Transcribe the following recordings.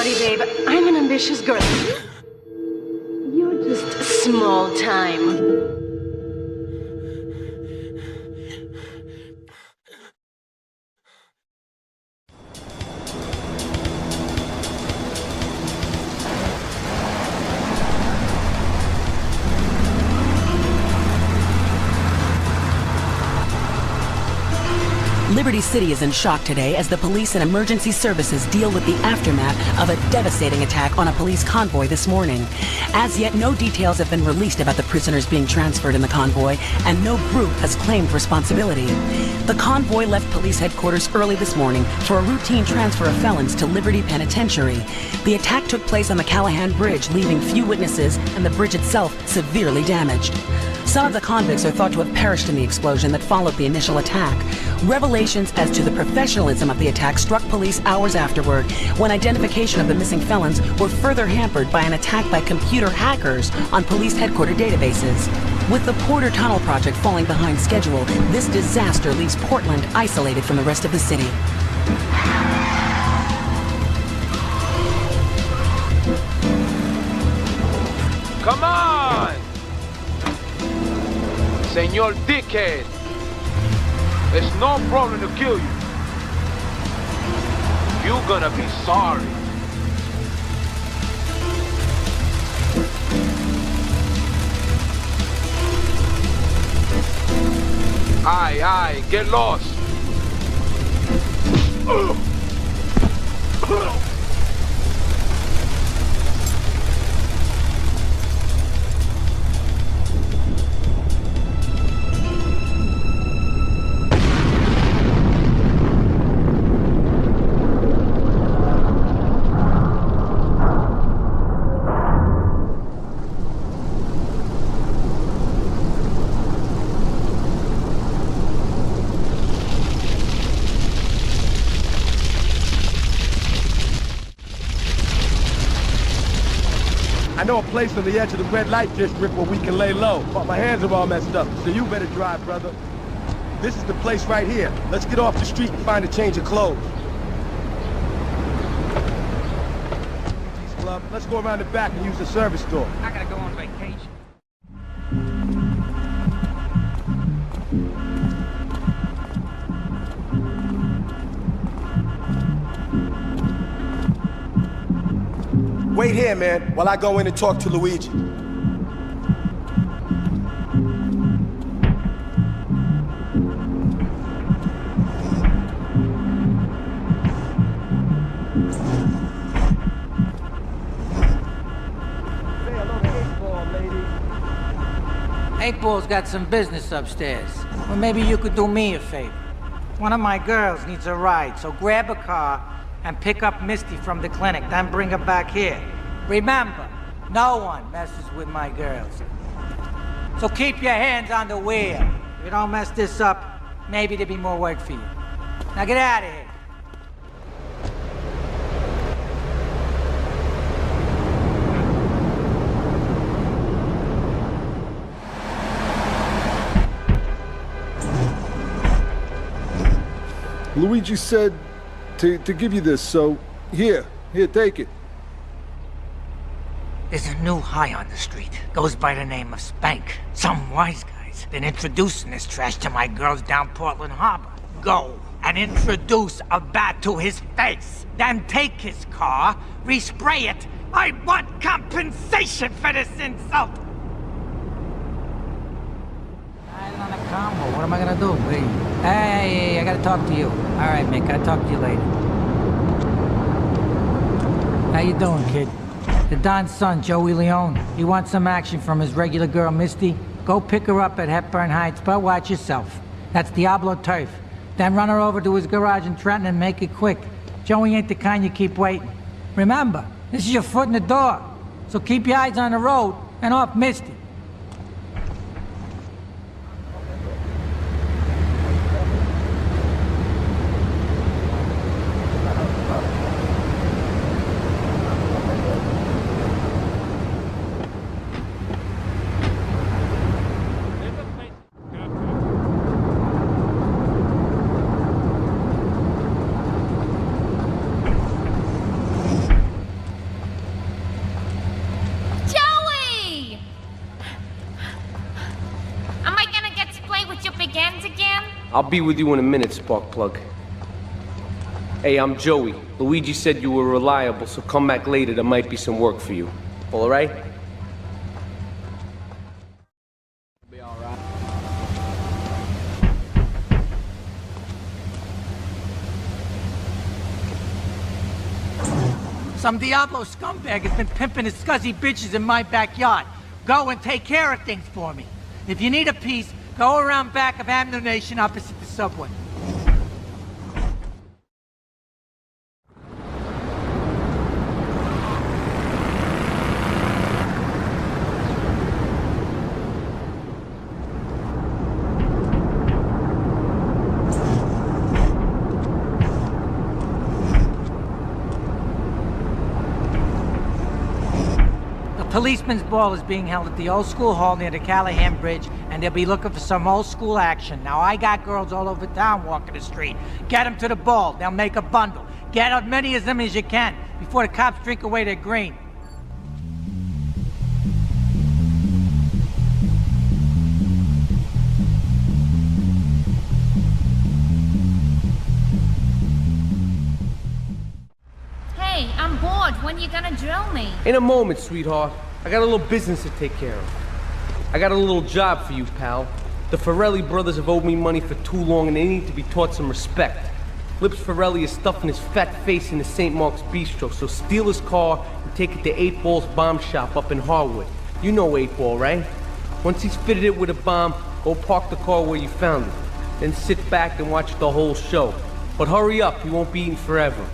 Liberty, babe. I'm an ambitious girl. You're just small time. Liberty City is in shock today as the police and emergency services deal with the aftermath of a devastating attack on a police convoy this morning. As yet, no details have been released about the prisoners being transferred in the convoy, and no group has claimed responsibility. The convoy left police headquarters early this morning for a routine transfer of felons to Liberty Penitentiary. The attack took place on the Callahan Bridge, leaving few witnesses and the bridge itself severely damaged. Some of the convicts are thought to have perished in the explosion that followed the initial attack. Revelations as to the professionalism of the attack struck police hours afterward, when identification of the missing felons were further hampered by an attack by computer hackers on police headquarters databases. With the Porter Tunnel project falling behind schedule, this disaster leaves Portland isolated from the rest of the city. Come on! Senor Dickhead! It's no problem to kill you. You're gonna be sorry. Aye, get lost. I know a place on the edge of the red light district where we can lay low, but my hands are all messed up, so you better drive, brother. This is the place right here. Let's get off the street and find a change of clothes. Let's go around the back and use the service door. I gotta go on vacation. Wait here, man, while I go in and talk to Luigi. Eight Ball's got some business upstairs. Well, maybe you could do me a favor. One of my girls needs a ride, so grab a car and pick up Misty from the clinic, then bring her back here. Remember, no one messes with my girls. So keep your hands on the wheel. If you don't mess this up, maybe there'll be more work for you. Now get out of here. Luigi said to give you this, so here, take it. There's a new high on the street. Goes by the name of Spank. Some wise guys been introducing this trash to my girls down Portland Harbor. Go and introduce a bat to his face. Then take his car, respray it. I want compensation for this insult. I'm on a combo. What am I gonna do? Hey, I gotta talk to you. All right, Mick, I'll talk to you later. How you doing, kid? The Don's son, Joey Leone. He wants some action from his regular girl, Misty. Go pick her up at Hepburn Heights, but watch yourself. That's Diablo turf. Then run her over to his garage in Trenton and make it quick. Joey ain't the kind you keep waiting. Remember, this is your foot in the door. So keep your eyes on the road and off Misty. I'll be with you in a minute, Sparkplug. Hey, I'm Joey. Luigi said you were reliable, so come back later. There might be some work for you. All right? Be all right. Some Diablo scumbag has been pimping his scuzzy bitches in my backyard. Go and take care of things for me. If you need a piece, go around back of Ammunition opposite the subway. Policeman's ball is being held at the old school hall near the Callahan Bridge, and they'll be looking for some old school action. Now, I got girls all over town walking the street. Get them to the ball. They'll make a bundle. Get as many of them as you can before the cops drink away their green. Hey, I'm bored. When you gonna drill me? In a moment, sweetheart. I got a little business to take care of. I got a little job for you, pal. The Farrelly brothers have owed me money for too long, and they need to be taught some respect. Lips Farrelly is stuffing his fat face in the St. Mark's Bistro, so steal his car and take it to 8 Ball's bomb shop up in Harwood. You know 8 Ball, right? Once he's fitted it with a bomb, go park the car where you found it. Then sit back and watch the whole show. But hurry up, he won't be eating forever.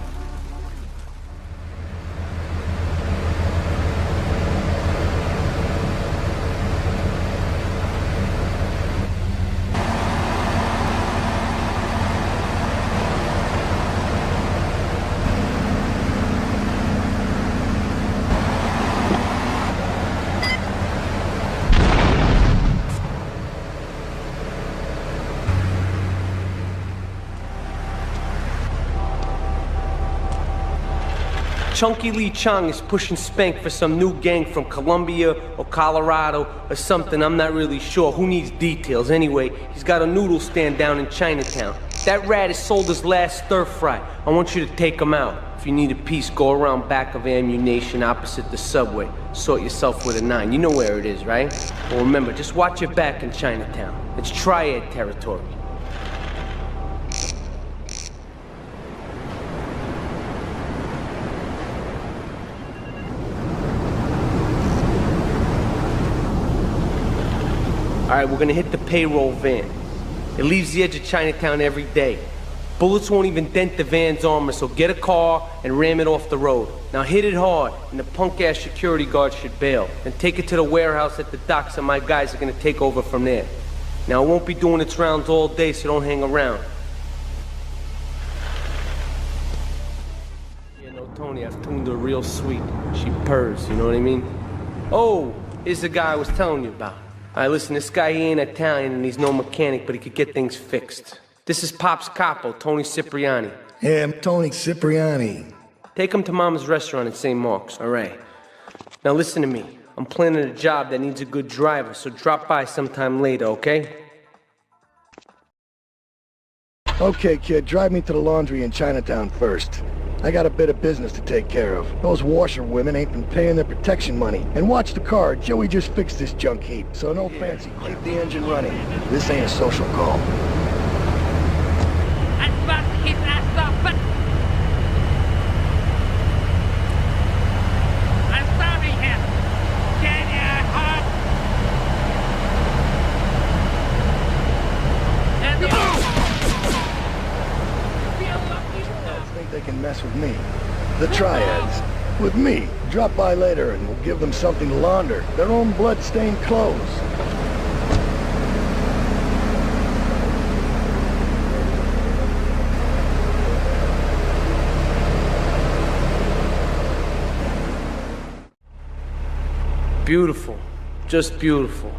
Chunky Lee Chong is pushing Spank for some new gang from Colombia or Colorado or something, I'm not really sure. Who needs details? Anyway, he's got a noodle stand down in Chinatown. That rat has sold his last stir-fry. I want you to take him out. If you need a piece, go around back of Ammunition opposite the subway. Sort yourself with a 9. You know where it is, right? Well, remember, just watch your back in Chinatown. It's triad territory. Alright, we're gonna hit the payroll van. It leaves the edge of Chinatown every day. Bullets won't even dent the van's armor, so get a car and ram it off the road. Now hit it hard, and the punk-ass security guard should bail. Then take it to the warehouse at the docks, and my guys are gonna take over from there. Now it won't be doing its rounds all day, so don't hang around. Yeah, no, Tony, I've tuned her real sweet. She purrs, you know what I mean? Oh, here's the guy I was telling you about. Alright, listen, this guy, he ain't Italian and he's no mechanic, but he could get things fixed. This is Pop's capo, Tony Cipriani. Hey, I'm Tony Cipriani. Take him to Mama's restaurant in St. Mark's, alright? Now listen to me. I'm planning a job that needs a good driver, so drop by sometime later, okay? Okay, kid, drive me to the laundry in Chinatown first. I got a bit of business to take care of. Those washerwomen ain't been paying their protection money. And watch the car, Joey just fixed this junk heap, so no fancy, keep the engine running. This ain't a social call. They can mess with me. The triads. With me. Drop by later and we'll give them something to launder. Their own blood-stained clothes. Beautiful. Just beautiful.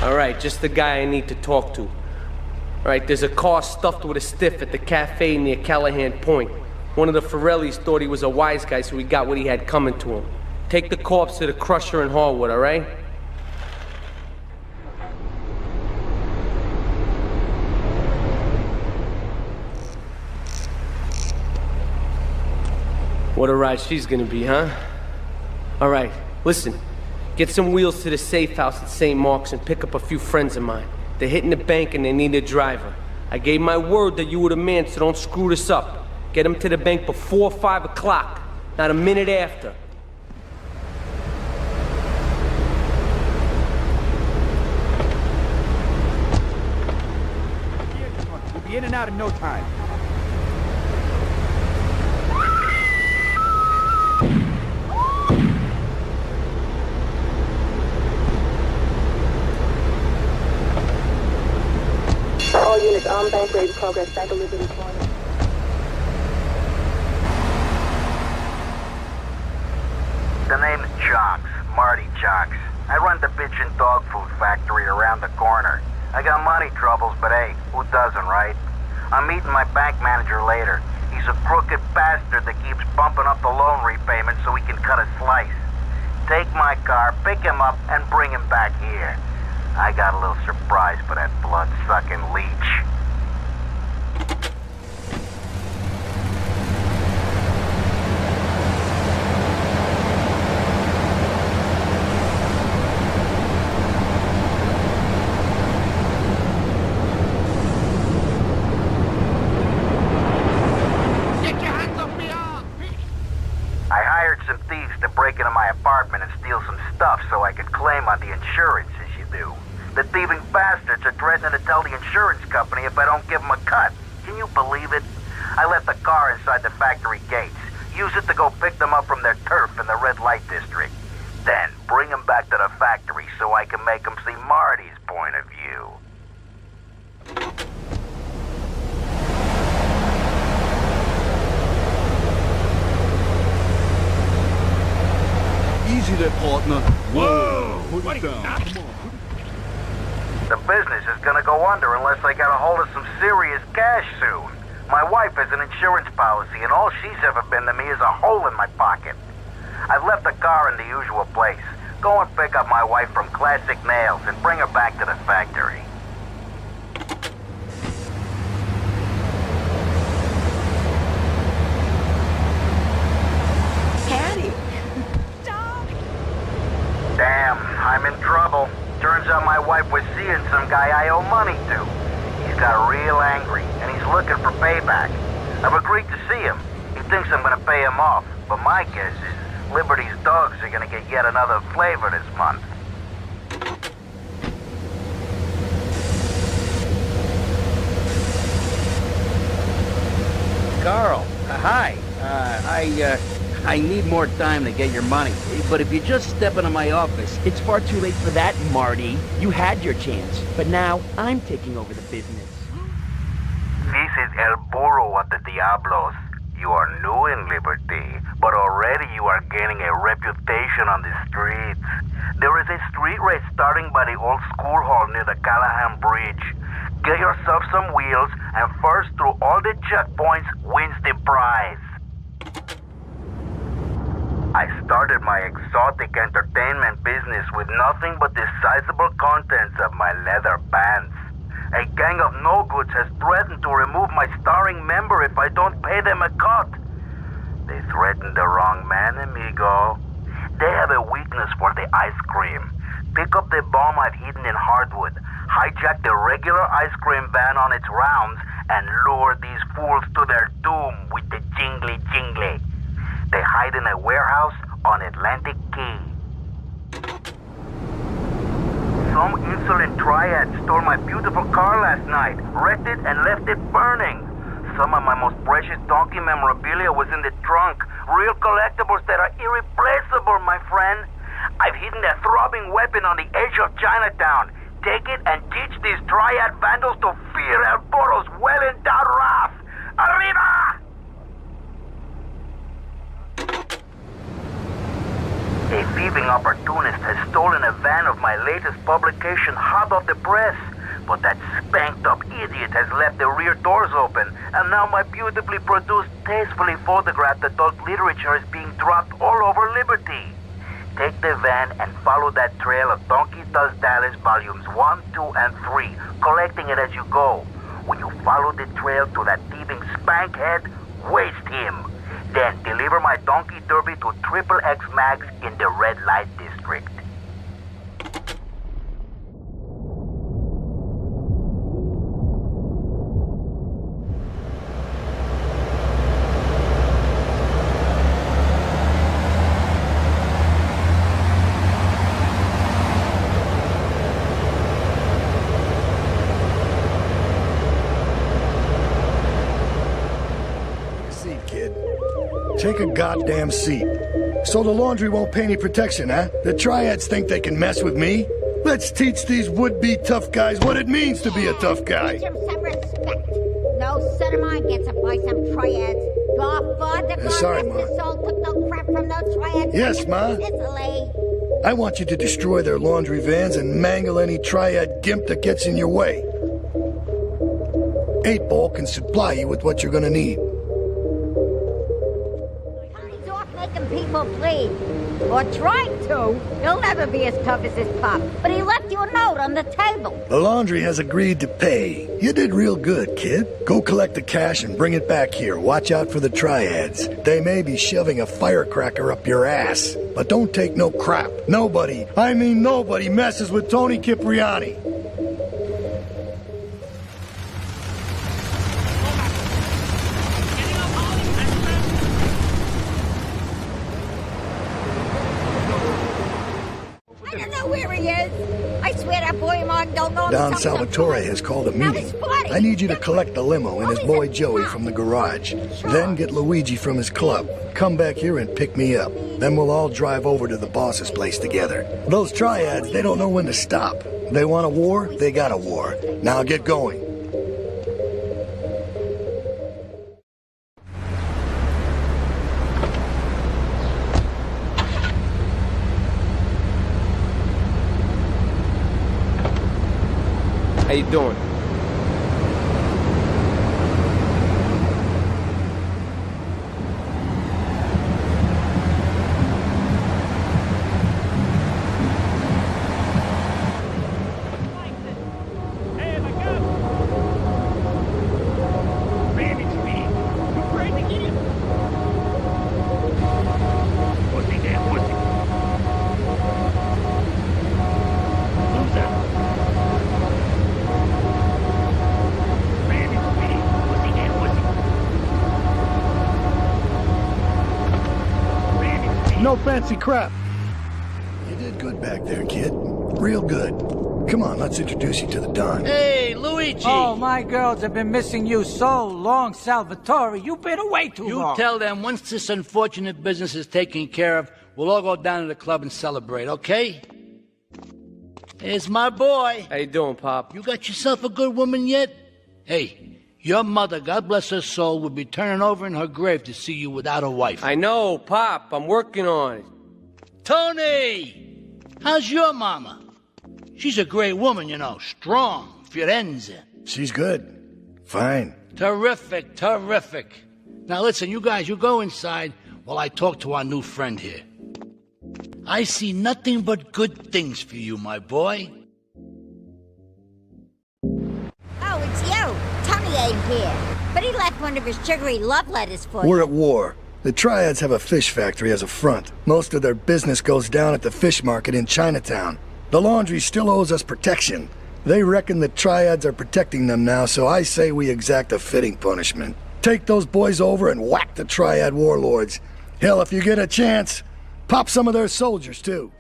Alright, just the guy I need to talk to. Alright, there's a car stuffed with a stiff at the cafe near Callahan Point. One of the Farrellys thought he was a wise guy, so he got what he had coming to him. Take the corpse to the crusher in Harwood, alright? What a ride she's gonna be, huh? All right, listen. Get some wheels to the safe house at St. Mark's and pick up a few friends of mine. They're hitting the bank and they need a driver. I gave my word that you were the man, so don't screw this up. Get them to the bank before 5 o'clock, not a minute after. We'll be in and out in no time. All units on bank raid progress. Bank of Liberty Corner. The name's Jocks, Marty Jocks. I run the bitchin' dog food factory around the corner. I got money troubles, but hey, who doesn't, right? I'm meeting my bank manager later. He's a crooked bastard that keeps bumping up the loan repayment so he can cut a slice. Take my car, pick him up, and bring him back here. I got a little surprise for that blood-sucking leech. I hired some thieves to break into my apartment and steal some stuff so I could claim on the insurance, as you do. The thieving bastards are threatening to tell the insurance company if I don't give them a cut. Can you believe it? I left the car inside the factory gates. Use it to go pick them up from their turf in the red light district. Then bring them back to the factory so I can make them see Marty's point of view. Easy there, partner. Whoa! Put it down. Come on. The business is gonna go under unless I get a hold of some serious cash soon. My wife has an insurance policy, and all she's ever been to me is a hole in my pocket. I've left the car in the usual place. Go and pick up my wife from Classic Nails and bring her back to the factory. Hattie. Damn, I'm in trouble. Turns out my wife was seeing some guy I owe money to. He's got real angry, and he's looking for payback. I've agreed to see him. He thinks I'm gonna pay him off, but my guess is Liberty's dogs are gonna get yet another flavor this month. Carl, hi. I need more time to get your money. But if you just step into my office, It's far too late for that, Marty. You had your chance, but now I'm taking over the business. This is El Burro of the Diablos. You are new in Liberty, but already you are gaining a reputation on the streets. There is a street race starting by the old school hall near the Callahan Bridge. Get yourself some wheels, and first through all the checkpoints wins the prize. I started my exotic entertainment business with nothing but the sizable contents of my leather pants. A gang of no-goods has threatened to remove my starring member if I don't pay them a cut. They threatened the wrong man, amigo. They have a weakness for the ice cream. Pick up the bomb I've hidden in hardwood, hijack the regular ice cream van on its rounds, and lure these fools to their doom with the jingly-jingly. They hide in a warehouse on Atlantic Key. Some insolent triad stole my beautiful car last night, wrecked it, and left it burning. Some of my most precious donkey memorabilia was in the trunk. Real collectibles that are irreplaceable, my friend. I've hidden a throbbing weapon on the edge of Chinatown. Take it and teach these triad vandals to feel El Burro's well-endowed wrath. Arriba! A thieving opportunist has stolen a van of my latest publication hot off the press. But that spanked-up idiot has left the rear doors open, and now my beautifully produced, tastefully photographed adult literature is being dropped all over Liberty. Take the van and follow that trail of Donkey Does Dallas volumes 1, 2, and 3, collecting it as you go. When you follow the trail to that thieving spankhead, waste him. Then deliver my donkey derby to Triple X Max in the red light district. Take a goddamn seat. So the laundry won't pay any protection, huh? The triads think they can mess with me? Let's teach these would-be tough guys what it means to be a tough guy. Teach 'em some respect. No son of mine gets up by some triads. Your father, Sorry, God Ma. rest his soul, took no crap from those triads. Yes, Ma. Sicily. I want you to destroy their laundry vans and mangle any triad gimp that gets in your way. 8-Ball can supply you with what you're gonna need. He's off making people bleed. Or tried to. He'll never be as tough as his pop. But he left you a note on the table. The laundry has agreed to pay. You did real good, kid. Go collect the cash and bring it back here. Watch out for the triads. They may be shoving a firecracker up your ass. But don't take no crap. Nobody, I mean nobody, messes with Tony Cipriani. I don't know where he is. I swear that boy of mine don't know. Don Salvatore has called a meeting. I need you to collect the limo and his boy Joey from the garage. Then get Luigi from his club. Come back here and pick me up. Then we'll all drive over to the boss's place together. Those triads, they don't know when to stop. They want a war, they got a war. Now get going. How you doing? No fancy crap. You did good back there, kid. Real good. Come on, let's introduce you to the Don. Hey, Luigi! Oh, my girls have been missing you so long, Salvatore. You've been away too long. You tell them once this unfortunate business is taken care of, we'll all go down to the club and celebrate, okay? Here's my boy. How you doing, Pop? You got yourself a good woman yet? Hey, your mother, God bless her soul, would be turning over in her grave to see you without a wife. I know, Pop. I'm working on it. Tony! How's your mama? She's a great woman, you know. Strong. Firenze. She's good. Fine. Terrific, terrific. Now listen, you guys, you go inside while I talk to our new friend here. I see nothing but good things for you, my boy. Oh, it's you. Tony ain't here. But he left one of his sugary love letters for you. We're at war. The Triads have a fish factory as a front. Most of their business goes down at the fish market in Chinatown. The laundry still owes us protection. They reckon the Triads are protecting them now, so I say we exact a fitting punishment. Take those boys over and whack the Triad warlords. Hell, if you get a chance, pop some of their soldiers, too.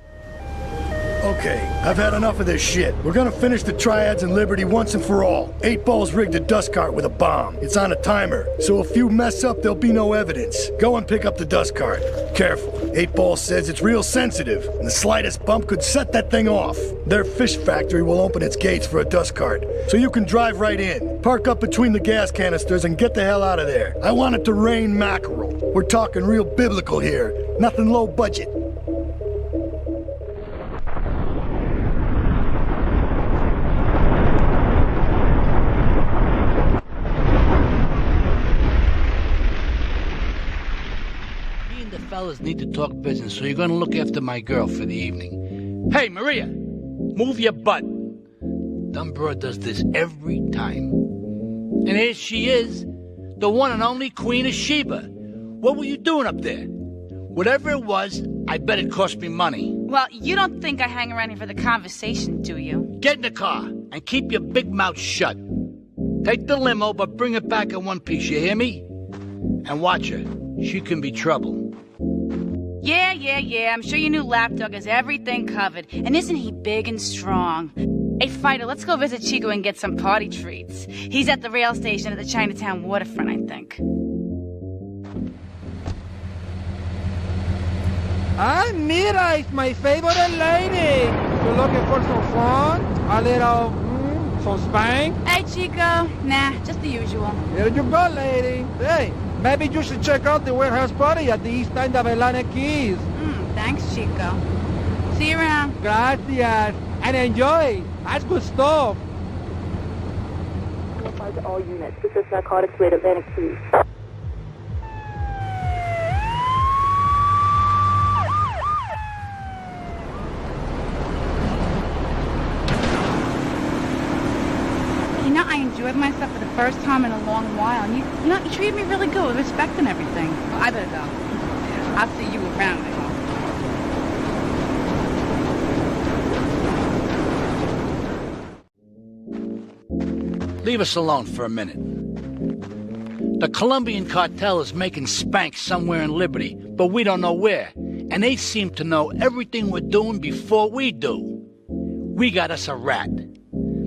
Okay, I've had enough of this shit. We're gonna finish the Triads and Liberty once and for all. 8-Ball's rigged a dust cart with a bomb. It's on a timer, so if you mess up, there'll be no evidence. Go and pick up the dust cart. Careful. 8-Ball says it's real sensitive, and the slightest bump could set that thing off. Their fish factory will open its gates for a dust cart, so you can drive right in. Park up between the gas canisters and get the hell out of there. I want it to rain mackerel. We're talking real biblical here. Nothing low budget. Fellas need to talk business, so you're gonna look after my girl for the evening. Hey, Maria, move your butt. Dumb broad does this every time. And here she is, the one and only Queen of Sheba. What were you doing up there? Whatever it was, I bet it cost me money. Well, you don't think I hang around here for the conversation, do you? Get in the car and keep your big mouth shut. Take the limo, but bring it back in one piece, you hear me? And watch her. She can be trouble. Yeah. I'm sure your new lapdog has everything covered. And isn't he big and strong? Hey, Fighter, let's go visit Chico and get some party treats. He's at the rail station at the Chinatown waterfront, I think. Ah, Mira, it's my favorite lady. You looking for some fun? A little, some spank? Hey, Chico. Nah, just the usual. Here you go, lady. Hey, maybe you should check out the warehouse party at the east end of Atlantic Keys. Thanks, Chico. See you around. Gracias. And enjoy. That's good stuff. To all units. This is narcotics rate Atlantic Keys. You know, I enjoyed myself for the first time in a long while. And you treated me really good with respect and everything. Well, I better go. I'll see you around. Leave us alone for a minute. The Colombian cartel is making spank somewhere in Liberty, but we don't know where. And they seem to know everything we're doing before we do. We got us a rat.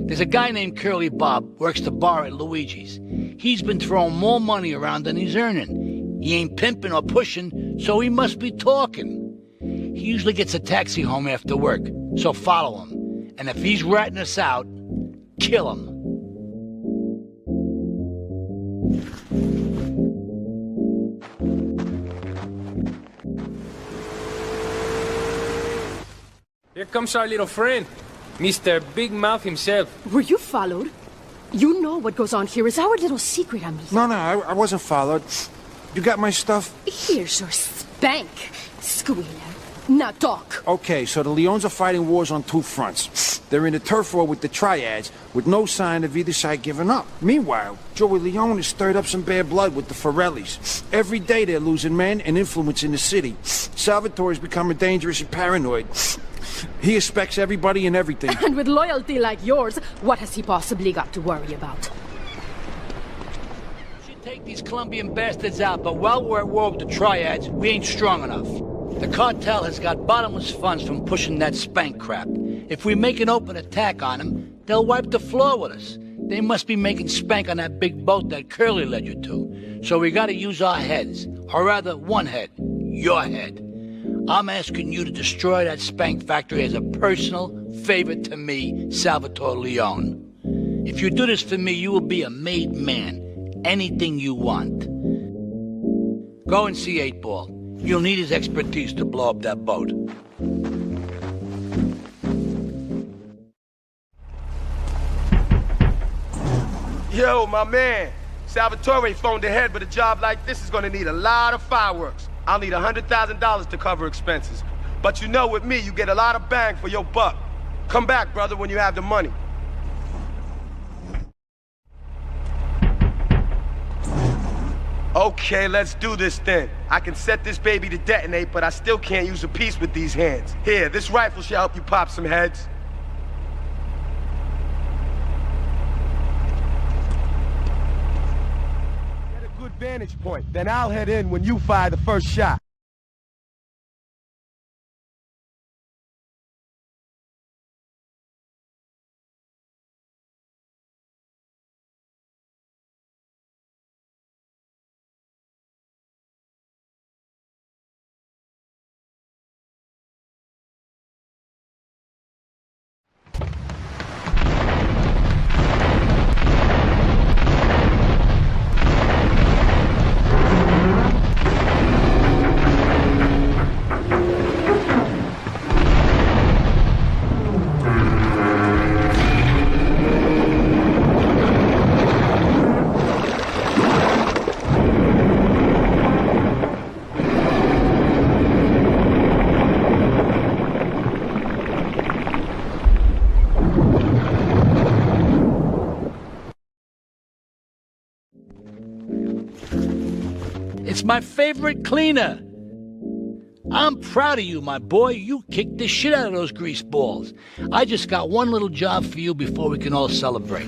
There's a guy named Curly Bob, works the bar at Luigi's. He's been throwing more money around than he's earning. He ain't pimping or pushing, so he must be talking. He usually gets a taxi home after work, so follow him. And if he's ratting us out, kill him. Here comes our little friend, Mr. Big Mouth himself. Were you followed? You know what goes on here is our little secret, amigo. No, I wasn't followed. You got my stuff? Here's your spank, squealer. Now talk. Okay, so the Leons are fighting wars on two fronts. They're in a turf war with the Triads, with no sign of either side giving up. Meanwhile, Joey Leone has stirred up some bad blood with the Forellis. Every day they're losing men and influence in the city. Salvatore's becoming dangerous and paranoid. He expects everybody and everything. And with loyalty like yours, what has he possibly got to worry about? We should take these Colombian bastards out, but while we're at war with the Triads, we ain't strong enough. The cartel has got bottomless funds from pushing that spank crap. If we make an open attack on them, they'll wipe the floor with us. They must be making spank on that big boat that Curly led you to. So we gotta use our heads. Or rather, one head. Your head. I'm asking you to destroy that spank factory as a personal favor to me, Salvatore Leone. If you do this for me, you will be a made man. Anything you want. Go and see 8-Ball. You'll need his expertise to blow up that boat. Yo, my man. Salvatore phoned ahead, but a job like this is gonna need a lot of fireworks. I'll need $100,000 to cover expenses. But you know with me, you get a lot of bang for your buck. Come back, brother, when you have the money. Okay, let's do this then. I can set this baby to detonate, but I still can't use a piece with these hands. Here, this rifle should help you pop some heads. Get a good vantage point, then I'll head in when you fire the first shot. It's my favorite cleaner. I'm proud of you, my boy. You kicked the shit out of those grease balls. I just got one little job for you before we can all celebrate.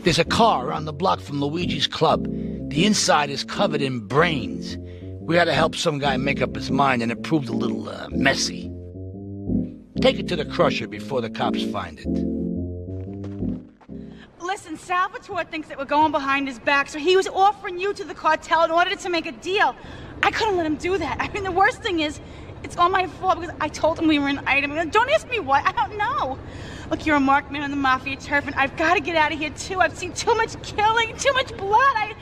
There's a car around the block from Luigi's club. The inside is covered in brains. We had to help some guy make up his mind, and it proved a little, messy. Take it to the crusher before the cops find it. Listen, Salvatore thinks that we're going behind his back, so he was offering you to the cartel in order to make a deal. I couldn't let him do that. I mean, the worst thing is, it's all my fault because I told him we were an item. Don't ask me why. I don't know. Look, you're a marked man on the Mafia turf, and I've got to get out of here, too. I've seen too much killing, too much blood.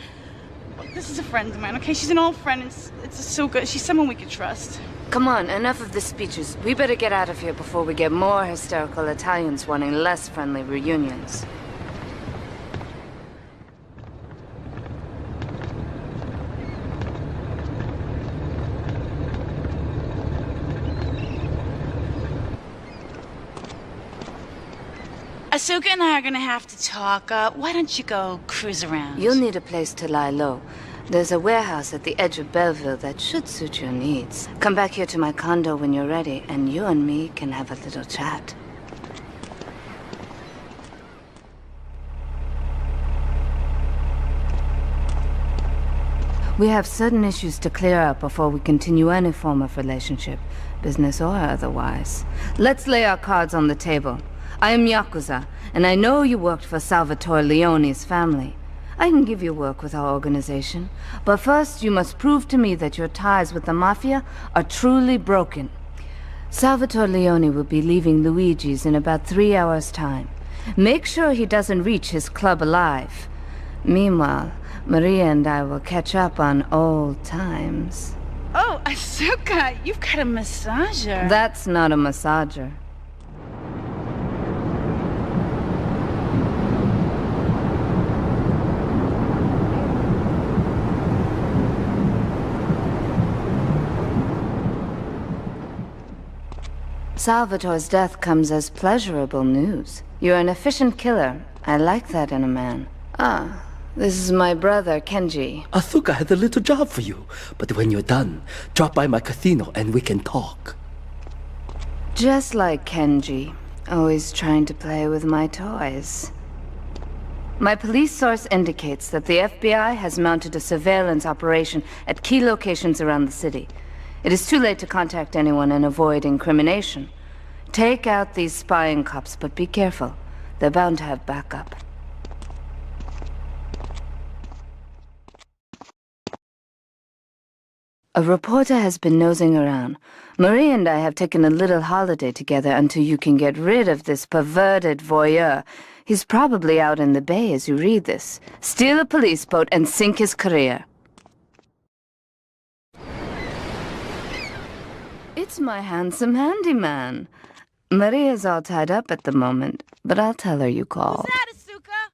Look, this is a friend of mine, okay? She's an old friend. It's Asuka. She's someone we could trust. Come on, enough of the speeches. We better get out of here before we get more hysterical Italians wanting less friendly reunions. Asuka and I are gonna have to talk. Why don't you go cruise around? You'll need a place to lie low. There's a warehouse at the edge of Belleville that should suit your needs. Come back here to my condo when you're ready, and you and me can have a little chat. We have certain issues to clear up before we continue any form of relationship, business or otherwise. Let's lay our cards on the table. I am Yakuza, and I know you worked for Salvatore Leone's family. I can give you work with our organization, but first you must prove to me that your ties with the Mafia are truly broken. Salvatore Leone will be leaving Luigi's in about 3 hours' time. Make sure he doesn't reach his club alive. Meanwhile, Maria and I will catch up on old times. Oh, Asuka, you've got a massager. That's not a massager. Salvatore's death comes as pleasurable news. You're an efficient killer. I like that in a man. Ah, this is my brother, Kenji. Asuka has a little job for you, but when you're done, drop by my casino and we can talk. Just like Kenji, always trying to play with my toys. My police source indicates that the FBI has mounted a surveillance operation at key locations around the city. It is too late to contact anyone and avoid incrimination. Take out these spying cops, but be careful. They're bound to have backup. A reporter has been nosing around. Marie and I have taken a little holiday together until you can get rid of this perverted voyeur. He's probably out in the bay as you read this. Steal a police boat and sink his career. It's my handsome handyman. Maria's all tied up at the moment, but I'll tell her you called. Who's that, Asuka?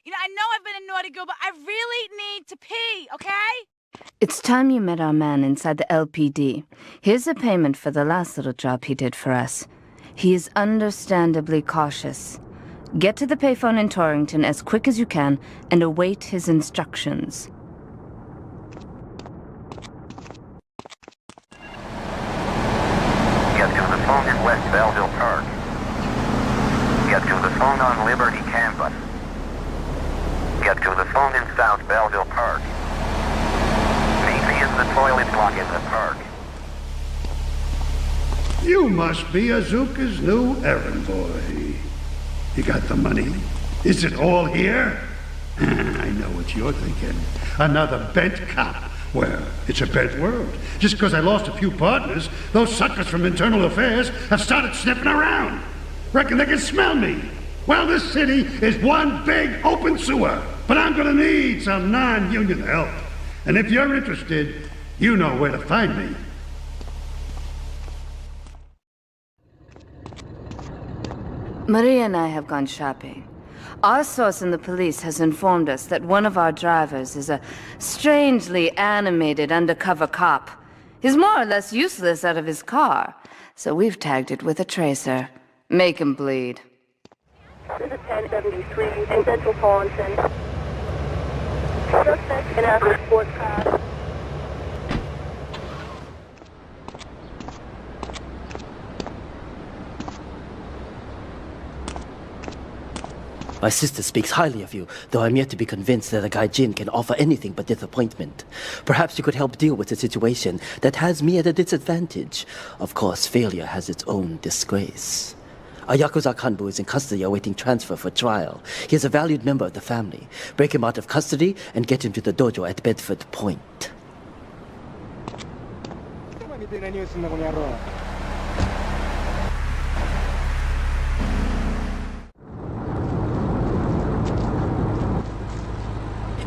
You know, I know I've been a naughty girl, but I really need to pee, okay? It's time you met our man inside the LPD. Here's a payment for the last little job he did for us. He is understandably cautious. Get to the payphone in Torrington as quick as you can and await his instructions. Get to the phone in West Belleville Park. Get to the phone on Liberty Campus. Get to the phone in South Belleville Park. Meet me in the toilet block in the park. You must be Azuka's new errand boy. You got the money? Is it all here? I know what you're thinking. Another bent cop. Well, it's a bent world. Just because I lost a few partners, those suckers from Internal Affairs have started sniffing around. Reckon they can smell me. Well, this city is one big open sewer. But I'm gonna need some non-union help. And if you're interested, you know where to find me. Maria and I have gone shopping. Our source in the police has informed us that one of our drivers is a strangely animated undercover cop. He's more or less useless out of his car, so we've tagged it with a tracer. Make him bleed. This is 1073 in Central Taunton. Suspect in a sports car. My sister speaks highly of you, though I'm yet to be convinced that a gaijin can offer anything but disappointment. Perhaps you could help deal with a situation that has me at a disadvantage. Of course, failure has its own disgrace. A Yakuza Kanbu is in custody awaiting transfer for trial. He is a valued member of the family. Break him out of custody and get him to the dojo at Bedford Point.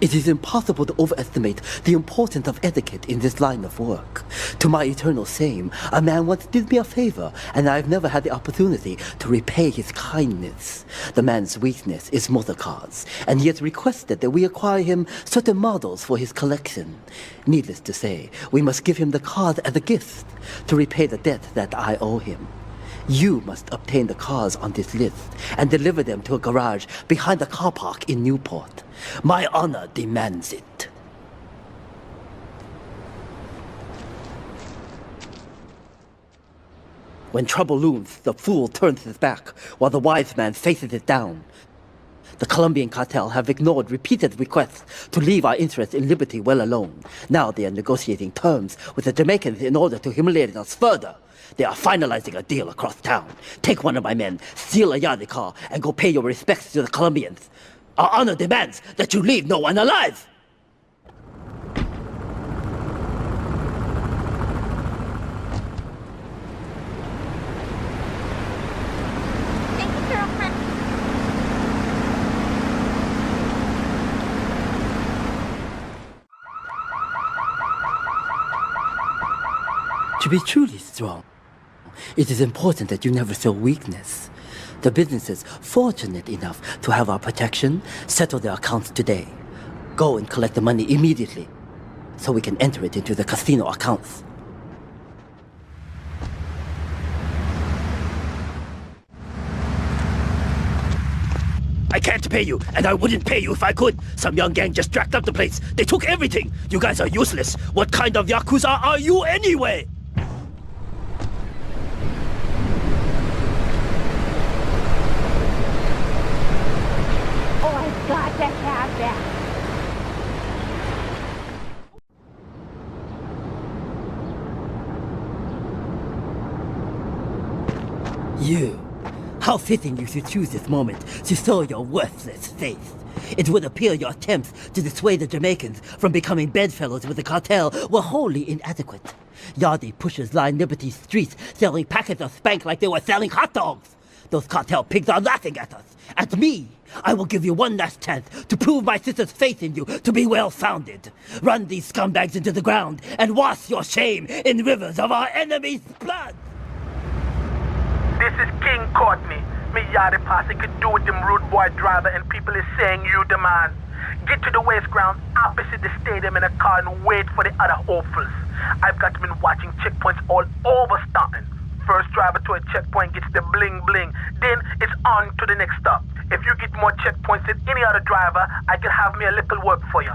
It is impossible to overestimate the importance of etiquette in this line of work. To my eternal shame, a man once did me a favor, and I have never had the opportunity to repay his kindness. The man's weakness is motor cars, and he has requested that we acquire him certain models for his collection. Needless to say, we must give him the cars as a gift to repay the debt that I owe him. You must obtain the cars on this list and deliver them to a garage behind the car park in Newport. My honor demands it. When trouble looms, the fool turns his back, while the wise man faces it down. The Colombian cartel have ignored repeated requests to leave our interests in liberty well alone. Now they are negotiating terms with the Jamaicans in order to humiliate us further. They are finalizing a deal across town. Take one of my men, steal a Yardie car, and go pay your respects to the Colombians. Our honor demands that you leave no one alive! To be truly strong, it is important that you never show weakness. The businesses fortunate enough to have our protection settle their accounts today. Go and collect the money immediately, so we can enter it into the casino accounts. I can't pay you, and I wouldn't pay you if I could. Some young gang just jacked up the place. They took everything. You guys are useless. What kind of Yakuza are you anyway? Got to have that. You. How fitting you should choose this moment to show your worthless face. It would appear your attempts to dissuade the Jamaicans from becoming bedfellows with the cartel were wholly inadequate. Yardie pushers line Liberty streets selling packets of spank like they were selling hot dogs. Those cartel pigs are laughing at us. At me! I will give you one last chance to prove my sister's faith in you to be well-founded. Run these scumbags into the ground and wash your shame in rivers of our enemies' blood! This is King Courtney. Me Yardie posse could do with them rude boy driver and people is saying you the man. Get to the waste ground opposite the stadium in a car and wait for the other hopefuls. I've got been watching checkpoints all over Staunton. First driver to a checkpoint gets the bling bling, then it's on to the next stop. If you get more checkpoints than any other driver, I can have me a little work for you.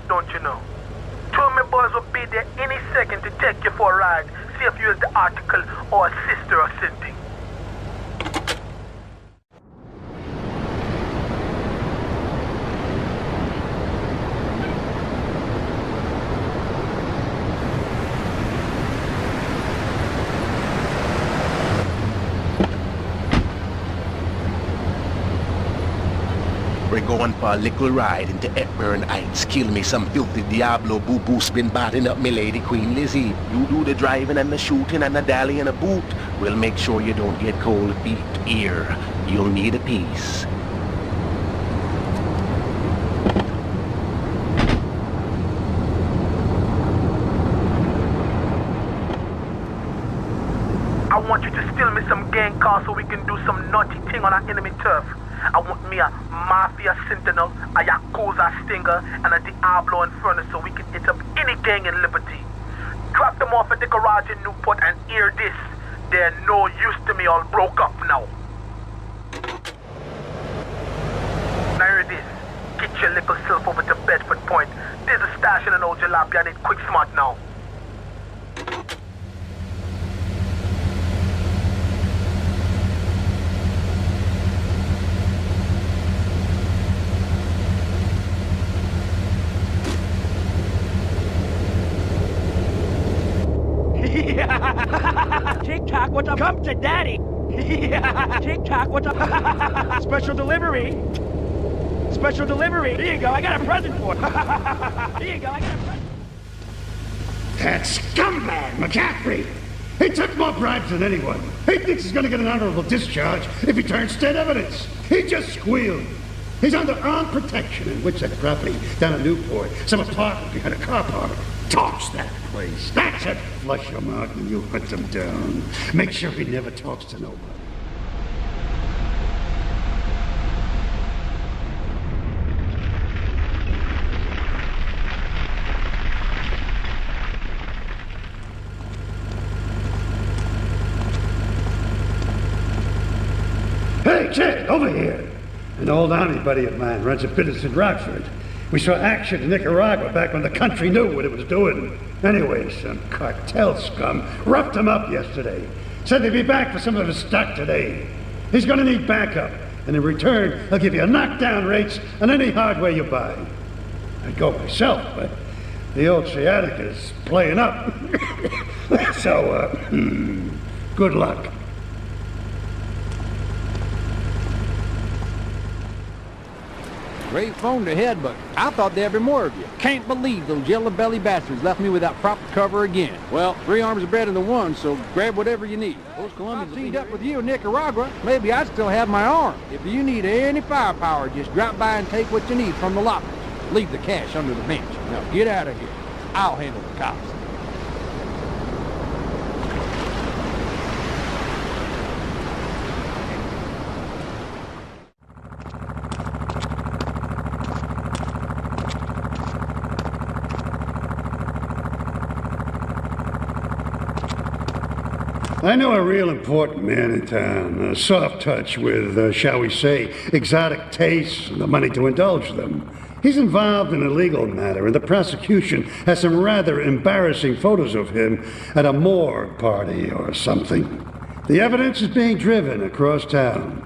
Don't you know? Two of my boys will be there any second to take you for a ride. See if you're the article or a sister or something. We're going for a little ride into Edinburgh Heights. Kill me some filthy Diablo boo-boo's been batting up me lady Queen Lizzie. You do the driving and the shooting and the dally and a boot. We'll make sure you don't get cold feet here. You'll need a piece. I want you to steal me some gang cars so we can do some naughty thing on our enemy turf. I want me a Mafia Sentinel, a Yakuza Stinger, and a Diablo Inferno so we can hit up any gang in Liberty. Drop them off at the garage in Newport and hear this. They're no use to me, all broke up now. Now hear this. Get your little self over to Bedford Point. There's a stash in an old jalopy. I need quick smart now. TikTok, what's up? Come to daddy. TikTok, what's up? Special delivery. Special delivery. Here you go. I got a present for you. Here you go. I got a present. That scumbag, McCaffrey. He took more bribes than anyone. He thinks he's gonna get an honorable discharge if he turns state evidence. He just squealed. He's under armed protection and which that property down in Newport. Some apartment behind a car park. Torch that place. That's it. Flush him out when you hunt him down. Make sure he never talks to nobody. Hey, kid, over here. An old army buddy of mine runs a business in Rockford. We saw action in Nicaragua back when the country knew what it was doing. Anyway, some cartel scum roughed him up yesterday. Said they'd be back for some of his stock today. He's gonna need backup, and in return, he'll give you knockdown rates on any hardware you buy. I'd go myself, but the old sciatica's playing up. So, good luck. Great phone to head, but I thought there'd be more of you. Can't believe those yellow-belly bastards left me without proper cover again. Well, 3 arms are better than 1, so grab whatever you need. Those Colombians teamed up with you in Nicaragua. Maybe I'd still have my arm. If you need any firepower, just drop by and take what you need from the lockers. Leave the cash under the bench. Now get out of here. I'll handle the cops. I know a real important man in town, a soft touch with, shall we say, exotic tastes and the money to indulge them. He's involved in a legal matter, and the prosecution has some rather embarrassing photos of him at a morgue party or something. The evidence is being driven across town.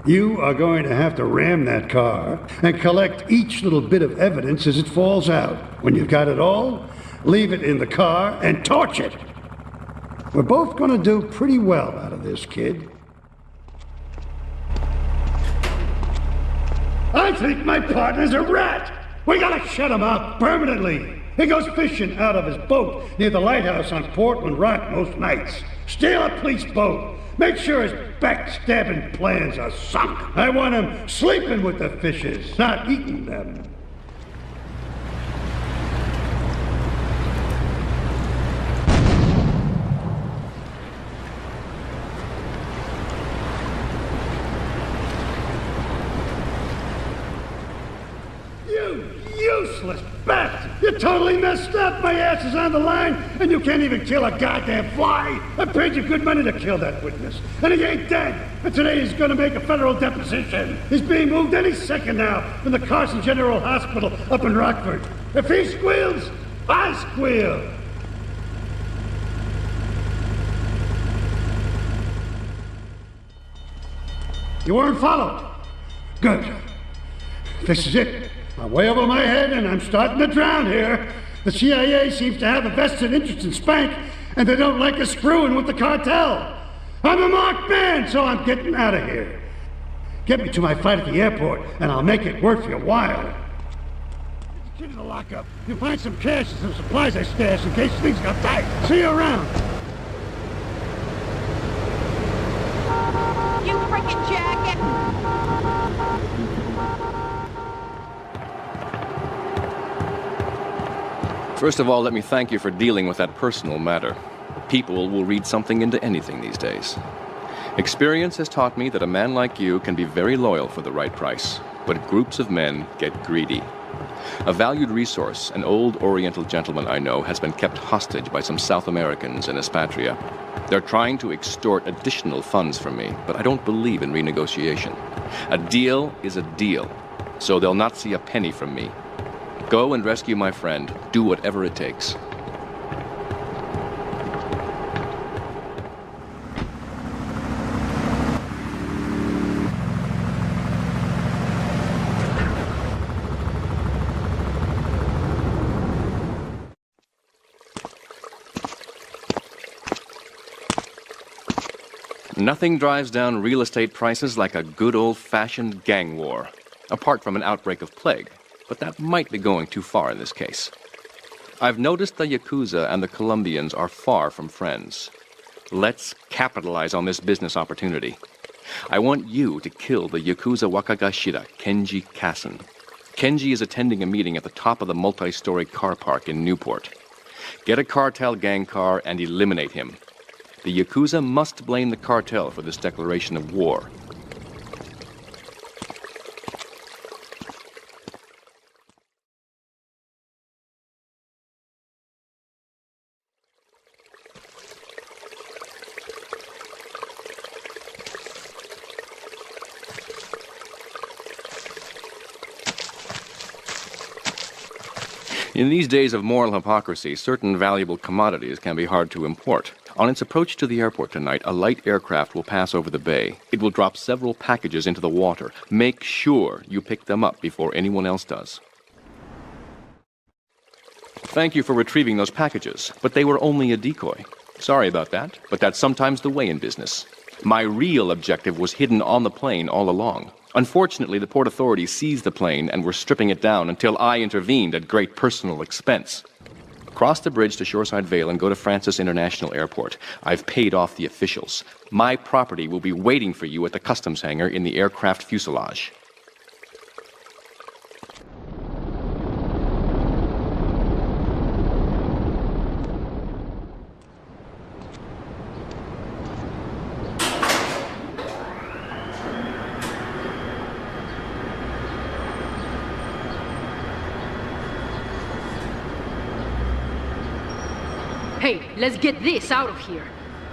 You are going to have to ram that car and collect each little bit of evidence as it falls out. When you've got it all, leave it in the car and torch it. We're both gonna do pretty well out of this, kid. I think my partner's a rat! We gotta shut him up permanently! He goes fishing out of his boat near the lighthouse on Portland Rock most nights. Steal a police boat! Make sure his backstabbing plans are sunk! I want him sleeping with the fishes, not eating them. Useless bastard! You're totally messed up! My ass is on the line, and you can't even kill a goddamn fly! I paid you good money to kill that witness, and he ain't dead! And today he's gonna make a federal deposition! He's being moved any second now from the Carson General Hospital up in Rockford. If he squeals, I squeal! You weren't followed? Good. This is it. I'm way over my head, and I'm starting to drown here. The CIA seems to have a vested interest in Spank, and they don't like us screwing with the cartel. I'm a marked man, so I'm getting out of here. Get me to my flight at the airport, and I'll make it worth your while. Get the kid in the lockup. You'll find some cash and some supplies I stashed in case things got tight. See you around. You freaking jacket! First of all, let me thank you for dealing with that personal matter. People will read something into anything these days. Experience has taught me that a man like you can be very loyal for the right price, but groups of men get greedy. A valued resource, an old Oriental gentleman I know, has been kept hostage by some South Americans in Espatria. They're trying to extort additional funds from me, but I don't believe in renegotiation. A deal is a deal, so they'll not see a penny from me. Go and rescue my friend. Do whatever it takes. Nothing drives down real estate prices like a good old-fashioned gang war, apart from an outbreak of plague, but that might be going too far in this case. I've noticed the Yakuza and the Colombians are far from friends. Let's capitalize on this business opportunity. I want you to kill the Yakuza Wakagashira, Kenji Kassen. Kenji is attending a meeting at the top of the multi-story car park in Newport. Get a cartel gang car and eliminate him. The Yakuza must blame the cartel for this declaration of war. In these days of moral hypocrisy, certain valuable commodities can be hard to import. On its approach to the airport tonight, a light aircraft will pass over the bay. It will drop several packages into the water. Make sure you pick them up before anyone else does. Thank you for retrieving those packages, but they were only a decoy. Sorry about that, but that's sometimes the way in business. My real objective was hidden on the plane all along. Unfortunately, the port authorities seized the plane and were stripping it down until I intervened at great personal expense. Cross the bridge to Shoreside Vale and go to Francis International Airport. I've paid off the officials. My property will be waiting for you at the customs hangar in the aircraft fuselage. Hey, let's get this out of here.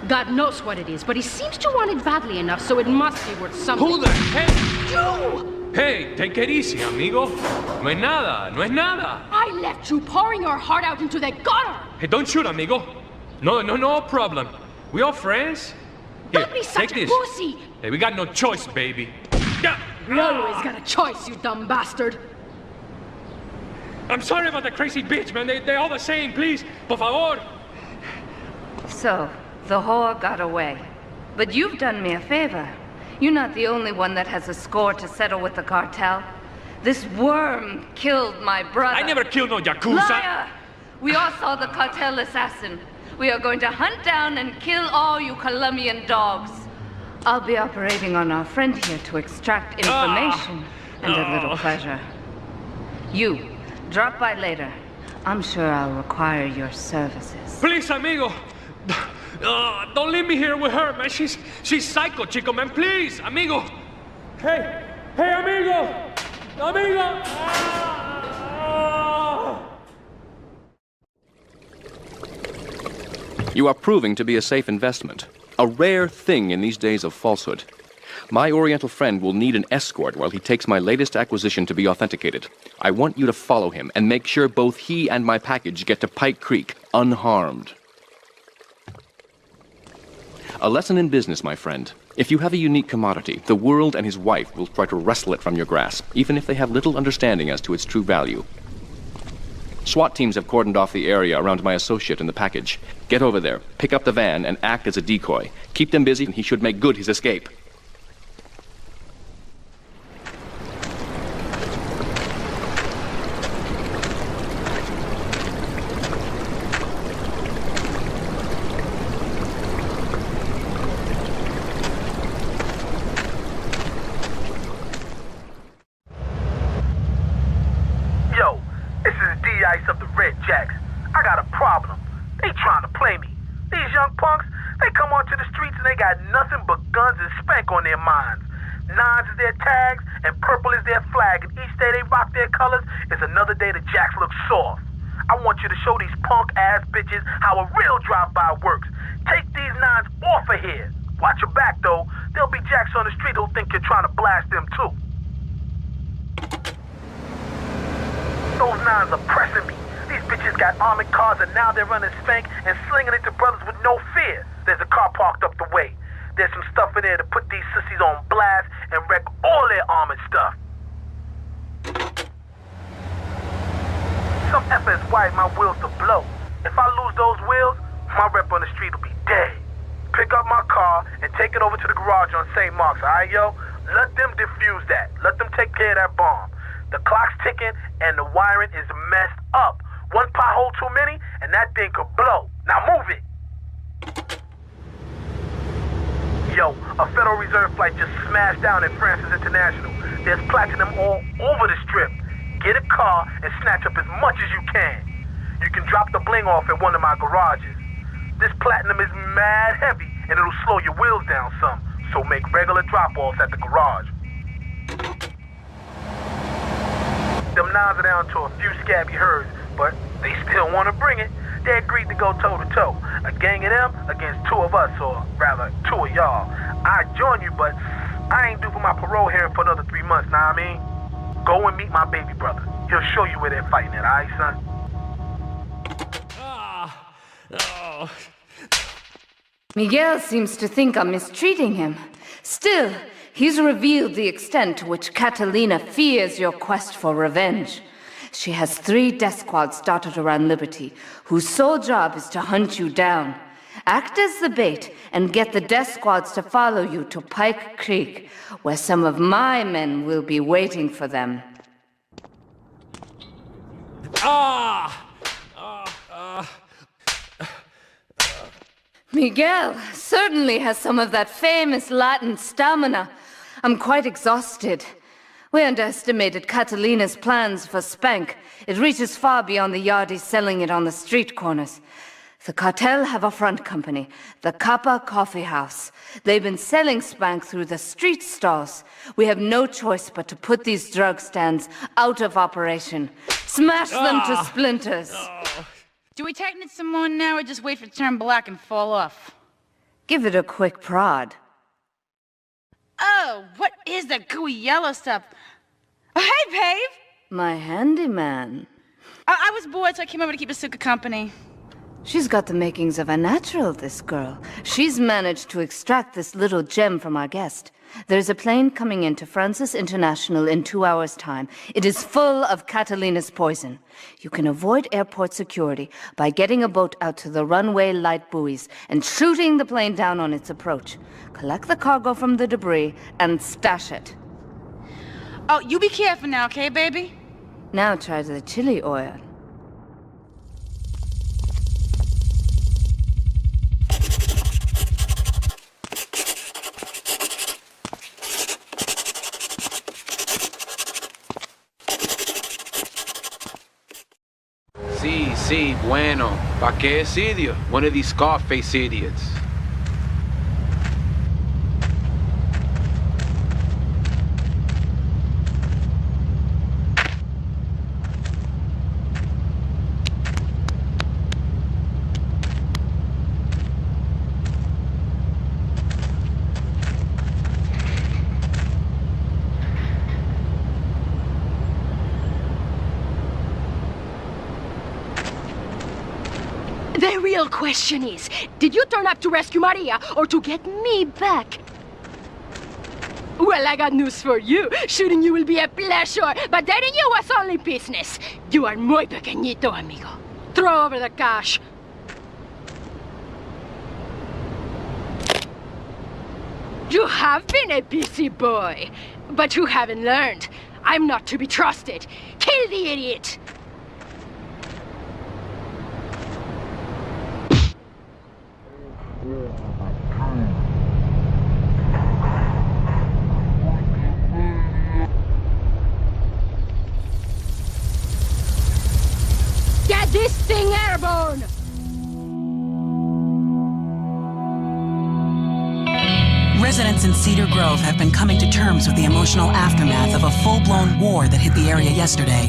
God knows what it is, but he seems to want it badly enough, so it must be worth something. Who the heck? You! Hey, take it easy, amigo. No es nada, no es nada. I left you pouring your heart out into the gutter! Hey, don't shoot, amigo. No problem. We all friends? Here, Don't be such take a this. pussy! Hey, we got no choice, baby. We always got a choice, you dumb bastard. I'm sorry about the crazy bitch, man. They're all the same, please. Por favor. So, the whore got away. But you've done me a favor. You're not the only one that has a score to settle with the cartel. This worm killed my brother. I never killed no Yakuza. Liar! We all saw the cartel assassin. We are going to hunt down and kill all you Colombian dogs. I'll be operating on our friend here to extract information and a little pleasure. You, drop by later. I'm sure I'll require your services. Please, amigo. Don't leave me here with her, man. She's psycho, chico, man. Please, amigo. Hey, amigo. Amigo. You are proving to be a safe investment. A rare thing in these days of falsehood. My Oriental friend will need an escort while he takes my latest acquisition to be authenticated. I want you to follow him and make sure both he and my package get to Pike Creek unharmed. A lesson in business, my friend. If you have a unique commodity, the world and his wife will try to wrestle it from your grasp, even if they have little understanding as to its true value. SWAT teams have cordoned off the area around my associate and the package. Get over there, pick up the van, and act as a decoy. Keep them busy, and he should make good his escape. Of the Red Jacks. I got a problem. They trying to play me. These young punks, They come onto the streets and they got nothing but guns and spank on their minds. Nines is their tags and purple is their flag, and each day they rock their colors is another day the jacks look soft. I want you to show these punk-ass bitches how a real drive-by works. Take these nines off of here. Watch your back, though. There'll be jacks on the street who'll think you're trying to blast them, too. Those nines are pressing me. These bitches got armored cars and now they're running spank and slinging it to brothers with no fear. There's a car parked up the way. There's some stuff in there to put these sissies on blast and wreck all their armored stuff. Some efforts wired my wheels to blow. If I lose those wheels, my rep on the street will be dead. Pick up my car and take it over to the garage on St. Mark's, alright, yo? Let them defuse that. Let them take care of that bomb. The clock's ticking and the wiring is messed up. One pothole too many and that thing could blow. Now move it. Yo, a Federal Reserve flight just smashed down at Francis International. There's platinum all over the strip. Get a car and snatch up as much as you can. You can drop the bling off at one of my garages. This platinum is mad heavy and it'll slow your wheels down some, so make regular drop-offs at the garage. Them nines are down to a few scabby herds, but they still want to bring it. They agreed to go toe-to-toe. A gang of them against two of us, or rather, two of y'all. I'd join you, but I ain't due for my parole hearing for another 3 months, nah I mean? Go and meet my baby brother. He'll show you where they're fighting at, alright, son? Miguel seems to think I'm mistreating him. Still, he's revealed the extent to which Catalina fears your quest for revenge. She has 3 death squads dotted around Liberty, whose sole job is to hunt you down. Act as the bait and get the death squads to follow you to Pike Creek, where some of my men will be waiting for them. Miguel certainly has some of that famous Latin stamina. I'm quite exhausted. We underestimated Catalina's plans for Spank. It reaches far beyond the yardies selling it on the street corners. The cartel have a front company, the Kappa Coffee House. They've been selling Spank through the street stalls. We have no choice but to put these drug stands out of operation. Smash them to splinters. Do we tighten it some more now, or just wait for it to turn black and fall off? Give it a quick prod. Oh, what is that gooey yellow stuff? Oh, hey, Pave! My handyman. I was bored, so I came over to keep Asuka company. She's got the makings of a natural, this girl. She's managed to extract this little gem from our guest. There's a plane coming into Francis International in 2 hours' time. It is full of Catalina's poison. You can avoid airport security by getting a boat out to the runway light buoys and shooting the plane down on its approach. Collect the cargo from the debris and stash it. Oh, you be careful now, okay, baby? Now try the chili oil. Sí, bueno. ¿Pa qué es idiot? One of these Scarface idiots. The real question is, did you turn up to rescue Maria or to get me back? Well, I got news for you. Shooting you will be a pleasure, but dating you was only business. You are muy pequeñito, amigo. Throw over the cash. You have been a busy boy, but you haven't learned. I'm not to be trusted. Kill the idiot! Get this thing airborne! Residents in Cedar Grove have been coming to terms with the emotional aftermath of a full-blown war that hit the area yesterday.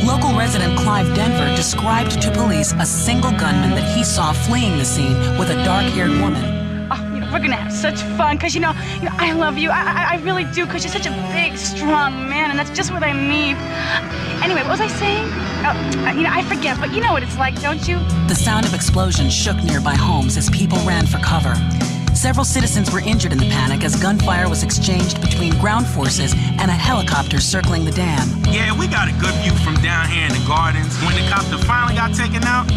Local resident Clive Denver described to police a single gunman that he saw fleeing the scene with a dark-haired woman. We're gonna have such fun, cause you know, I love you. I really do, cause you're such a big, strong man, and that's just what I need. Anyway, what was I saying? Oh, I forget, but you know what it's like, don't you? The sound of explosions shook nearby homes as people ran for cover. Several citizens were injured in the panic as gunfire was exchanged between ground forces and a helicopter circling the dam. Yeah, we got a good view from down here in the gardens. When the copter finally got taken out,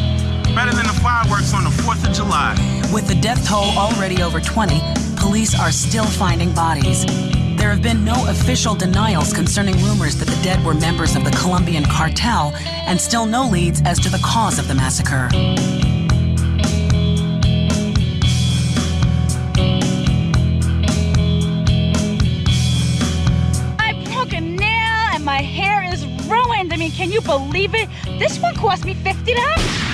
better than the fireworks on the 4th of July. With the death toll already over 20, police are still finding bodies. There have been no official denials concerning rumors that the dead were members of the Colombian cartel, and still no leads as to the cause of the massacre. I broke a nail and my hair is ruined. I mean, can you believe it? This one cost me $50.